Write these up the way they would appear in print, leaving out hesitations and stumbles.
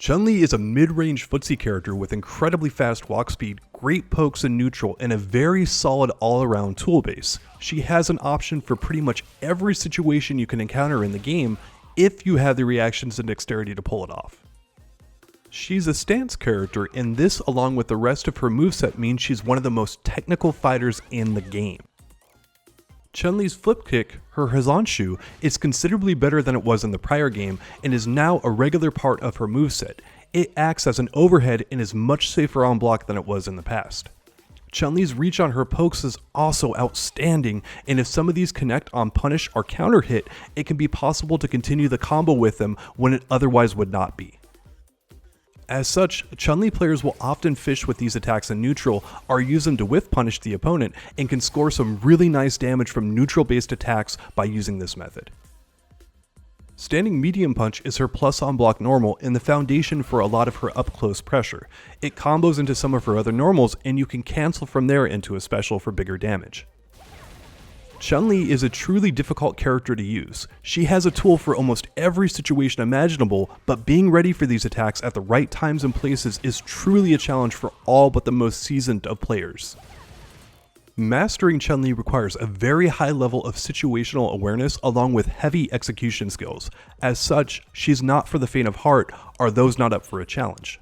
Chun-Li is a mid-range footsie character with incredibly fast walk speed, great pokes in neutral, and a very solid all-around tool base. She has an option for pretty much every situation you can encounter in the game if you have the reactions and dexterity to pull it off. She's a stance character, and this along with the rest of her moveset means she's one of the most technical fighters in the game. Chun-Li's flip kick, her Hazanshu, is considerably better than it was in the prior game and is now a regular part of her moveset. It acts as an overhead and is much safer on block than it was in the past. Chun-Li's reach on her pokes is also outstanding, and if some of these connect on punish or counter hit, it can be possible to continue the combo with them when it otherwise would not be. As such, Chun-Li players will often fish with these attacks in neutral or use them to whiff punish the opponent and can score some really nice damage from neutral based attacks by using this method. Standing medium punch is her plus on block normal and the foundation for a lot of her up close pressure. It combos into some of her other normals and you can cancel from there into a special for bigger damage. Chun-Li is a truly difficult character to use. She has a tool for almost every situation imaginable, but being ready for these attacks at the right times and places is truly a challenge for all but the most seasoned of players. Mastering Chun-Li requires a very high level of situational awareness along with heavy execution skills. As such, she's not for the faint of heart or those not up for a challenge.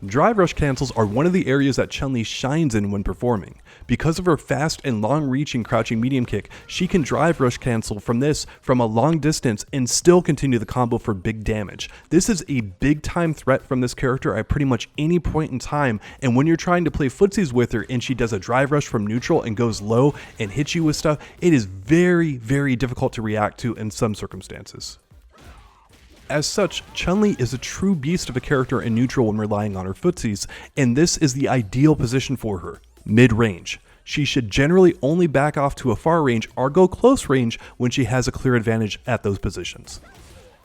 Drive rush cancels are one of the areas that Chun-Li shines in when performing. Because of her fast and long-reaching crouching medium kick, she can drive rush cancel from a long distance and still continue the combo for big damage. This is a big time threat from this character at pretty much any point in time, and when you're trying to play footsies with her and she does a drive rush from neutral and goes low and hits you with stuff, it is very, very difficult to react to in some circumstances. As such, Chun-Li is a true beast of a character in neutral when relying on her footsies, and this is the ideal position for her, mid-range. She should generally only back off to a far range or go close range when she has a clear advantage at those positions.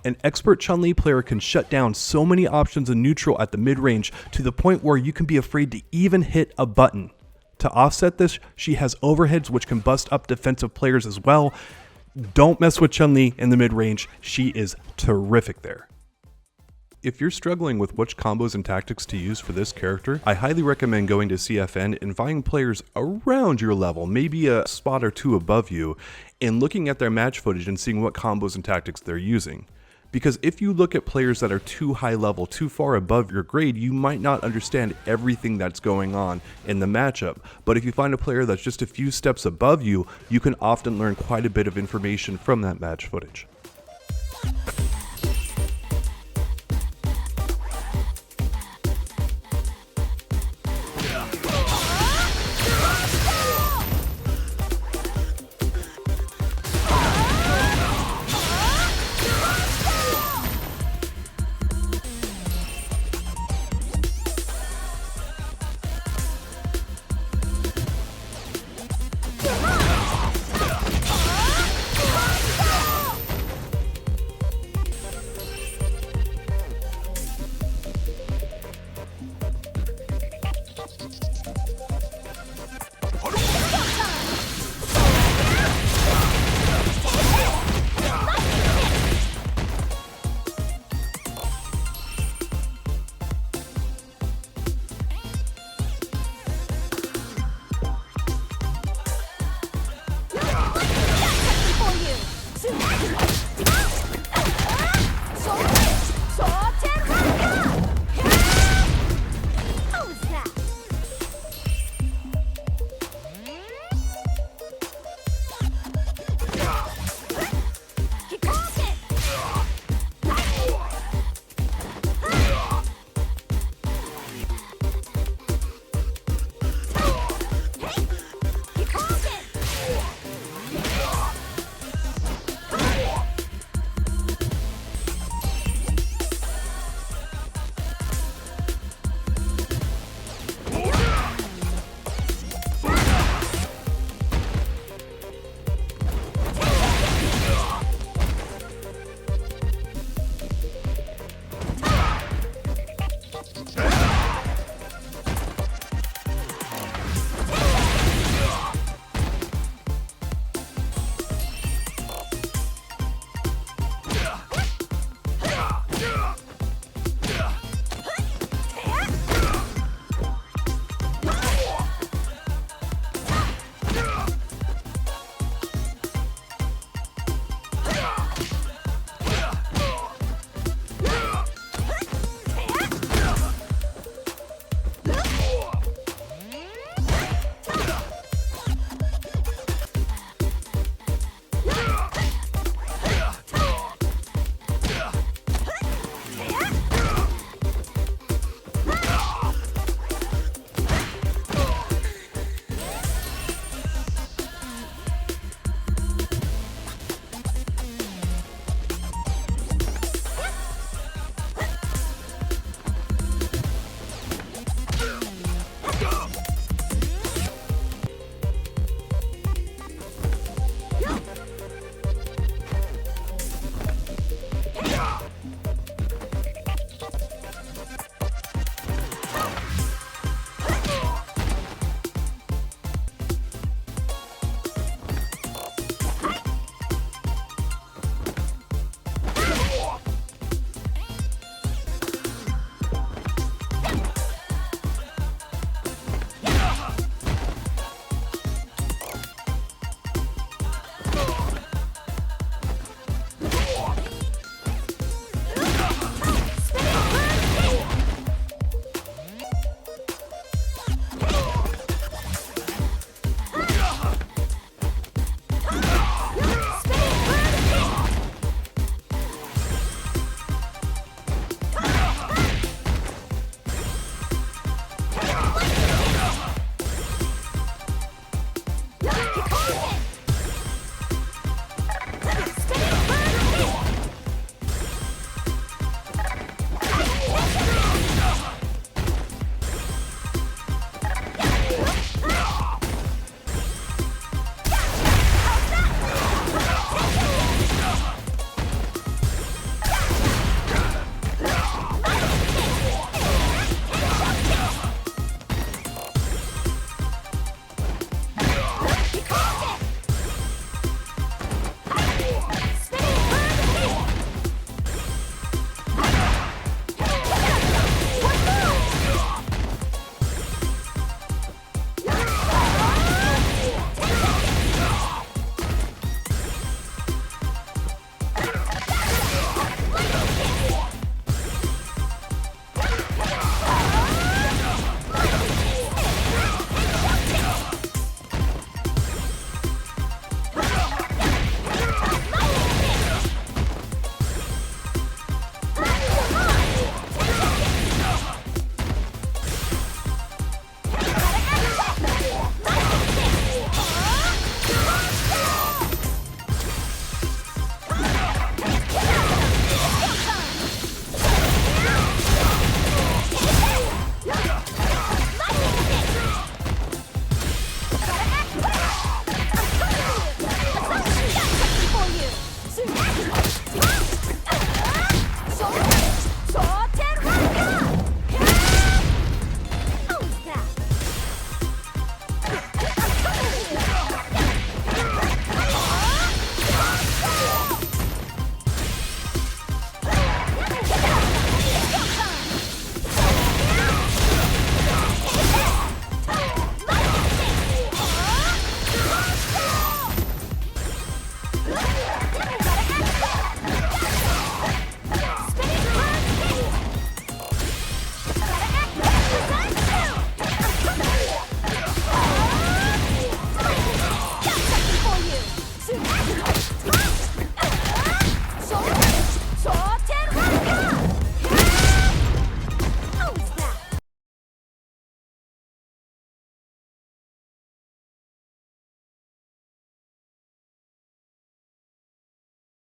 An expert Chun-Li player can shut down so many options in neutral at the mid-range to the point where you can be afraid to even hit a button. To offset this, she has overheads which can bust up defensive players as well. Don't mess with Chun-Li in the mid-range, she is terrific there. If you're struggling with which combos and tactics to use for this character, I highly recommend going to CFN and finding players around your level, maybe a spot or two above you, and looking at their match footage and seeing what combos and tactics they're using. Because if you look at players that are too high level, too far above your grade, you might not understand everything that's going on in the matchup. But if you find a player that's just a few steps above you, you can often learn quite a bit of information from that match footage.